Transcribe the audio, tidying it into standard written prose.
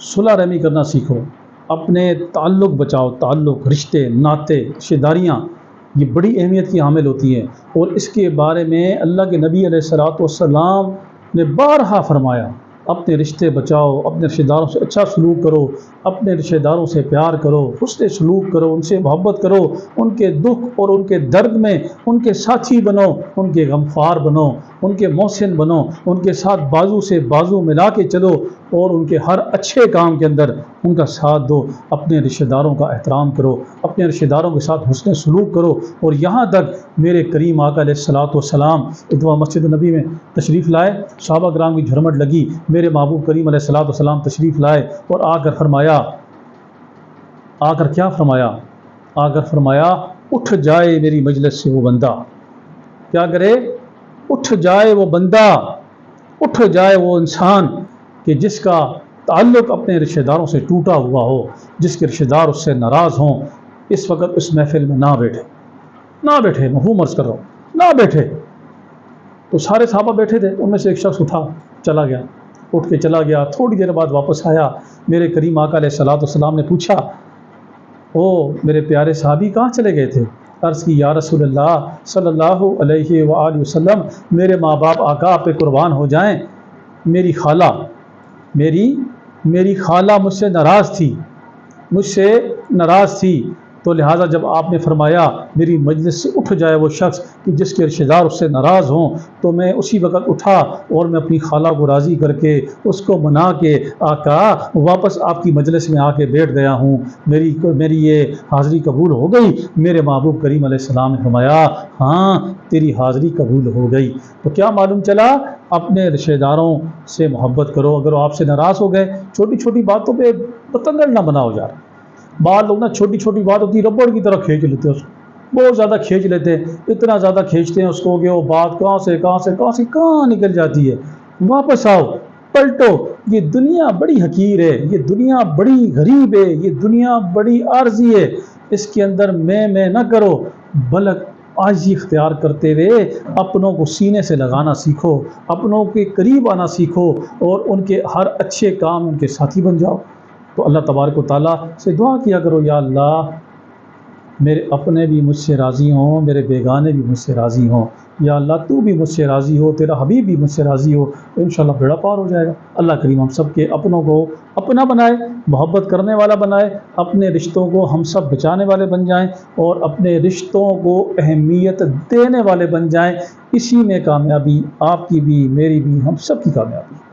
صلح رحمی کرنا سیکھو، اپنے تعلق بچاؤ، تعلق، رشتے، ناتے، رشتہ داریاں یہ بڑی اہمیت کی حامل ہوتی ہیں، اور اس کے بارے میں اللہ کے نبی علیہ الصلوۃ والسلام نے بارہا فرمایا، اپنے رشتے بچاؤ، اپنے رشتہ داروں سے اچھا سلوک کرو، اپنے رشتہ داروں سے پیار کرو، حسن سلوک کرو، ان سے محبت کرو، ان کے دکھ اور ان کے درد میں ان کے ساتھی بنو، ان کے غمخوار بنو، ان کے محسن بنو، ان کے ساتھ بازو سے بازو ملا کے چلو، اور ان کے ہر اچھے کام کے اندر ان کا ساتھ دو، اپنے رشتہ داروں کا احترام کرو، اپنے رشتہ داروں کے ساتھ حسن سلوک کرو۔ اور یہاں تک میرے کریم آقا علیہ الصلوۃ والسلام ایک دفعہ مسجد نبی میں تشریف لائے، صحابہ کرام کی جھرمٹ لگی، میرے محبوب کریم علیہ الصلوۃ والسلام تشریف لائے اور آ کر کیا فرمایا؟ آ کر فرمایا اٹھ جائے میری مجلس سے وہ بندہ، کیا کرے؟ اٹھ جائے وہ بندہ، اٹھ جائے وہ انسان کہ جس کا تعلق اپنے رشتہ داروں سے ٹوٹا ہوا ہو، جس کے رشتہ دار اس سے ناراض ہوں، اس وقت اس محفل میں نہ بیٹھے، مفہوم عرض کر رہا ہوں، نہ بیٹھے۔ تو سارے صحابہ بیٹھے تھے، ان میں سے ایک شخص اٹھ کے چلا گیا، تھوڑی دیر بعد واپس آیا، میرے کریم آقا علیہ الصلوۃ والسلام نے پوچھا، او میرے پیارے صحابی کہاں چلے گئے تھے؟ عرض کی یا رسول اللہ صلی اللہ علیہ وآلہ وسلم، میرے ماں باپ آقا آپ پہ قربان ہو جائیں، میری خالہ مجھ سے ناراض تھی، تو لہٰذا جب آپ نے فرمایا میری مجلس سے اٹھ جائے وہ شخص کہ جس کے رشتہ دار اس سے ناراض ہوں، تو میں اسی وقت اٹھا اور میں اپنی خالہ کو راضی کر کے اس کو منا کے آقا واپس آپ کی مجلس میں آ کے بیٹھ گیا ہوں، میری یہ حاضری قبول ہو گئی۔ میرے محبوب کریم علیہ السلام نے فرمایا ہاں تیری حاضری قبول ہو گئی۔ تو کیا معلوم چلا؟ اپنے رشتہ داروں سے محبت کرو، اگر وہ آپ سے ناراض ہو گئے، چھوٹی چھوٹی باتوں پہ پتنگڑ نہ بناؤ یار۔ بعض لوگ نا چھوٹی چھوٹی بات ہوتی ہے ربڑ کی طرح کھینچ لیتے ہیں، اس کو بہت زیادہ کھینچ لیتے ہیں، اتنا زیادہ کھینچتے ہیں اس کو کہ وہ بات کہاں نکل جاتی ہے۔ واپس آؤ، پلٹو، یہ دنیا بڑی حقیر ہے، یہ دنیا بڑی غریب ہے، یہ دنیا بڑی عارضی ہے، اس کے اندر میں نہ کرو، بلکہ عاجزی اختیار کرتے ہوئے اپنوں کو سینے سے لگانا سیکھو، اپنوں کے قریب آنا سیکھو، اور ان کے ہر اچھے کام ان کے ساتھی بن جاؤ۔ تو اللہ تبارک و تعالیٰ سے دعا کیا کرو، یا اللہ میرے اپنے بھی مجھ سے راضی ہوں، میرے بیگانے بھی مجھ سے راضی ہوں، یا اللہ تو بھی مجھ سے راضی ہو، تیرا حبیب بھی مجھ سے راضی ہو، تو انشاءاللہ بیڑا پار ہو جائے گا۔ اللہ کریم ہم سب کے اپنوں کو اپنا بنائے، محبت کرنے والا بنائے، اپنے رشتوں کو ہم سب بچانے والے بن جائیں، اور اپنے رشتوں کو اہمیت دینے والے بن جائیں۔ اسی میں کامیابی آپ کی بھی، میری بھی، ہم سب کی کامیابی۔